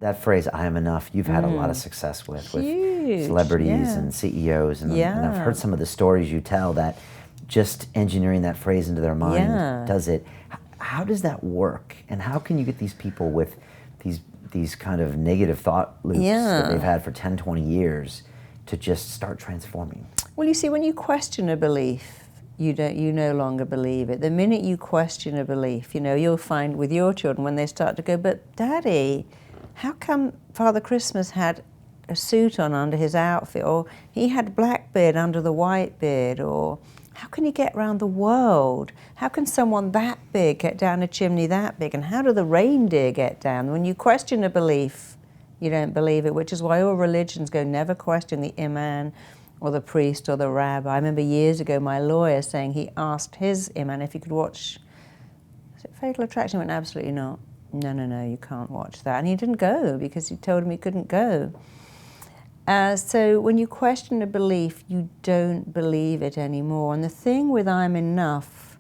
That phrase, I am enough, you've had a lot of success with celebrities and CEOs. And I've heard some of the stories you tell that just engineering that phrase into their mind does it. How does that work? And how can you get these people with these kind of negative thought loops that they've had for 10, 20 years to just start transforming? Well, you see, when you question a belief, you no longer believe it. The minute you question a belief, you'll find with your children when they start to go, but Daddy, how come Father Christmas had a suit on under his outfit, or he had black beard under the white beard, or how can he get around the world? How can someone that big get down a chimney that big? And how do the reindeer get down? When you question a belief, you don't believe it, which is why all religions go, never question the imam or the priest or the rabbi. I remember years ago my lawyer saying he asked his imam if he could watch, is it Fatal Attraction? He went, absolutely not. No, you can't watch that. And he didn't go because he told him he couldn't go. So when you question a belief, you don't believe it anymore. And the thing with I'm enough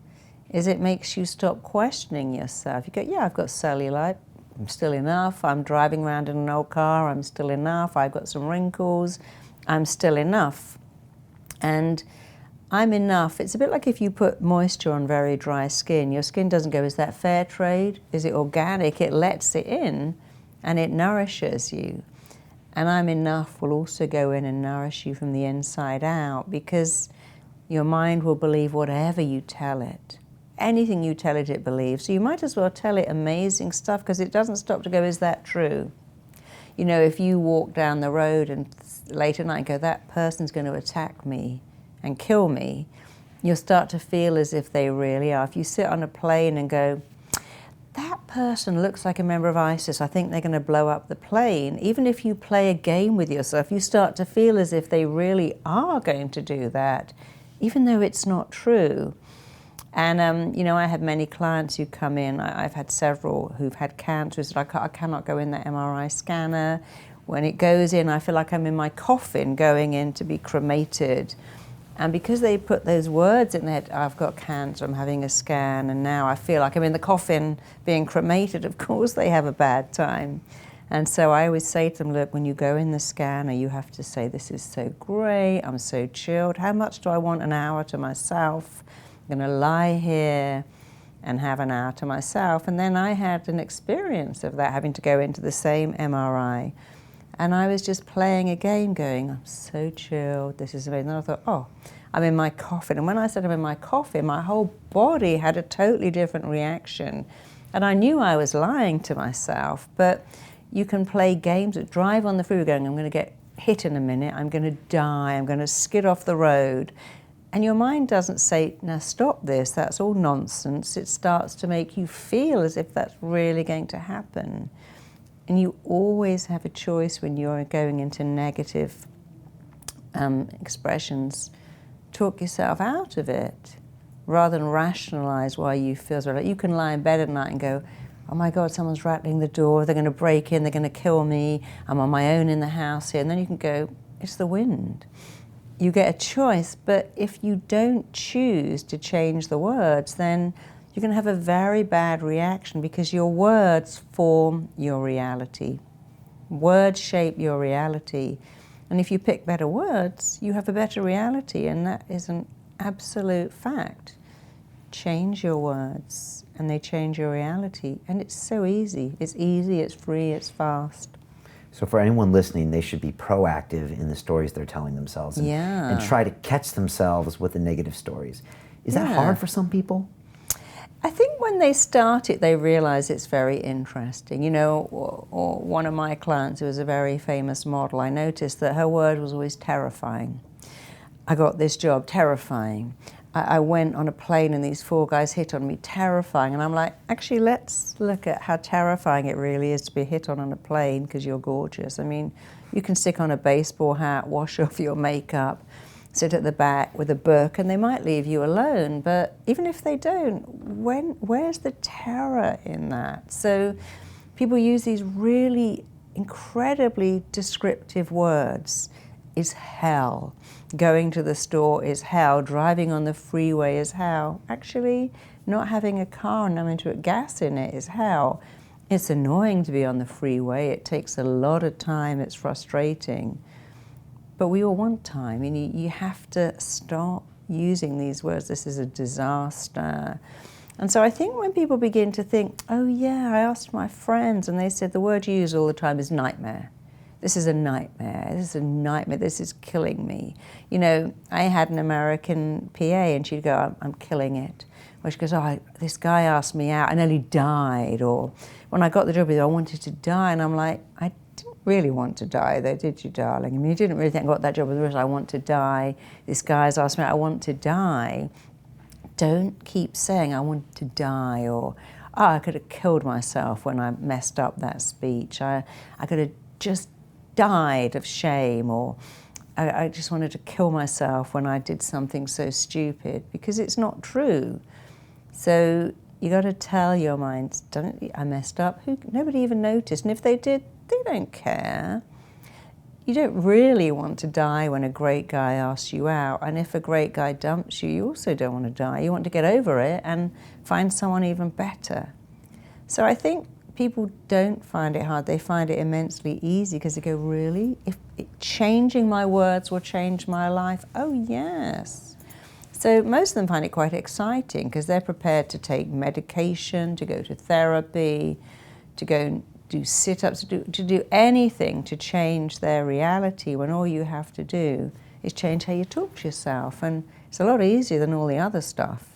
is it makes you stop questioning yourself. You go, yeah, I've got cellulite, I'm still enough. I'm driving around in an old car, I'm still enough. I've got some wrinkles, I'm still enough. And I'm enough. It's a bit like if you put moisture on very dry skin. Your skin doesn't go, is that fair trade? Is it organic? It lets it in and it nourishes you. And I'm enough will also go in and nourish you from the inside out, because your mind will believe whatever you tell it. Anything you tell it, it believes. So you might as well tell it amazing stuff, because it doesn't stop to go, is that true? If you walk down the road and late at night go, that person's going to attack me and kill me, you'll start to feel as if they really are. If you sit on a plane and go, that person looks like a member of ISIS, I think they're going to blow up the plane. Even if you play a game with yourself, you start to feel as if they really are going to do that, even though it's not true. And, I have many clients who come in. I've had several who've had cancer, who said, I cannot go in that MRI scanner. When it goes in, I feel like I'm in my coffin going in to be cremated. And because they put those words in their head, I've got cancer, I'm having a scan, and now I feel like I'm in the coffin being cremated, of course they have a bad time. And so I always say to them, look, when you go in the scanner, you have to say, this is so great, I'm so chilled. How much do I want an hour to myself? I'm going to lie here and have an hour to myself. And then I had an experience of that, having to go into the same MRI. And I was just playing a game going, I'm so chilled, this is amazing. And I thought, oh, I'm in my coffin. And when I said I'm in my coffin, my whole body had a totally different reaction. And I knew I was lying to myself, but you can play games, drive on the freeway going, I'm going to get hit in a minute, I'm going to die, I'm going to skid off the road. And your mind doesn't say, now stop this, that's all nonsense. It starts to make you feel as if that's really going to happen. And you always have a choice when you're going into negative expressions. Talk yourself out of it, rather than rationalize why you feel so. Like you can lie in bed at night and go, oh my God, someone's rattling the door, they're going to break in, they're going to kill me, I'm on my own in the house here. And then you can go, it's the wind. You get a choice, but if you don't choose to change the words, then you're going to have a very bad reaction, because your words form your reality. Words shape your reality. And if you pick better words, you have a better reality, and that is an absolute fact. Change your words, and they change your reality. And it's so easy. It's easy, it's free, it's fast. So for anyone listening, they should be proactive in the stories they're telling themselves and try to catch themselves with the negative stories. Is that hard for some people? I think when they start it, they realize it's very interesting. Or one of my clients who was a very famous model, I noticed that her word was always terrifying. I got this job, terrifying. I went on a plane and these 4 guys hit on me, terrifying. And I'm like, actually, let's look at how terrifying it really is to be hit on a plane because you're gorgeous. I mean, you can stick on a baseball hat, wash off your makeup, sit at the back with a book, and they might leave you alone. But even if they don't, where's the terror in that? So people use these really incredibly descriptive words. Is hell. Going to the store is hell. Driving on the freeway is hell. Actually, not having a car and having to put gas in it is hell. It's annoying to be on the freeway. It takes a lot of time. It's frustrating. But we all want time. And you have to stop using these words. This is a disaster. And so I think when people begin to think, oh yeah, I asked my friends and they said the word you use all the time is nightmare. This is a nightmare. This is a nightmare. This is killing me. You know, I had an American PA and she'd go, I'm killing it. Or she goes, oh, this guy asked me out, I nearly died. Or when I got the job, I wanted to die. And I'm like, I didn't really want to die though, did you, darling? I mean, you didn't really think I got that job. I want to die. This guy's asked me, I want to die. Don't keep saying, I want to die, or, oh, I could have killed myself when I messed up that speech. I could have just died of shame, or I just wanted to kill myself when I did something so stupid, because it's not true. So you got to tell your mind, I messed up. Nobody even noticed. And if they did, they don't care. You don't really want to die when a great guy asks you out. And if a great guy dumps you, you also don't want to die. You want to get over it and find someone even better. So I think people don't find it hard. They find it immensely easy because they go, really? If changing my words will change my life? Oh, yes. So most of them find it quite exciting because they're prepared to take medication, to go to therapy, to go and do sit-ups, to do anything to change their reality, when all you have to do is change how you talk to yourself. And it's a lot easier than all the other stuff.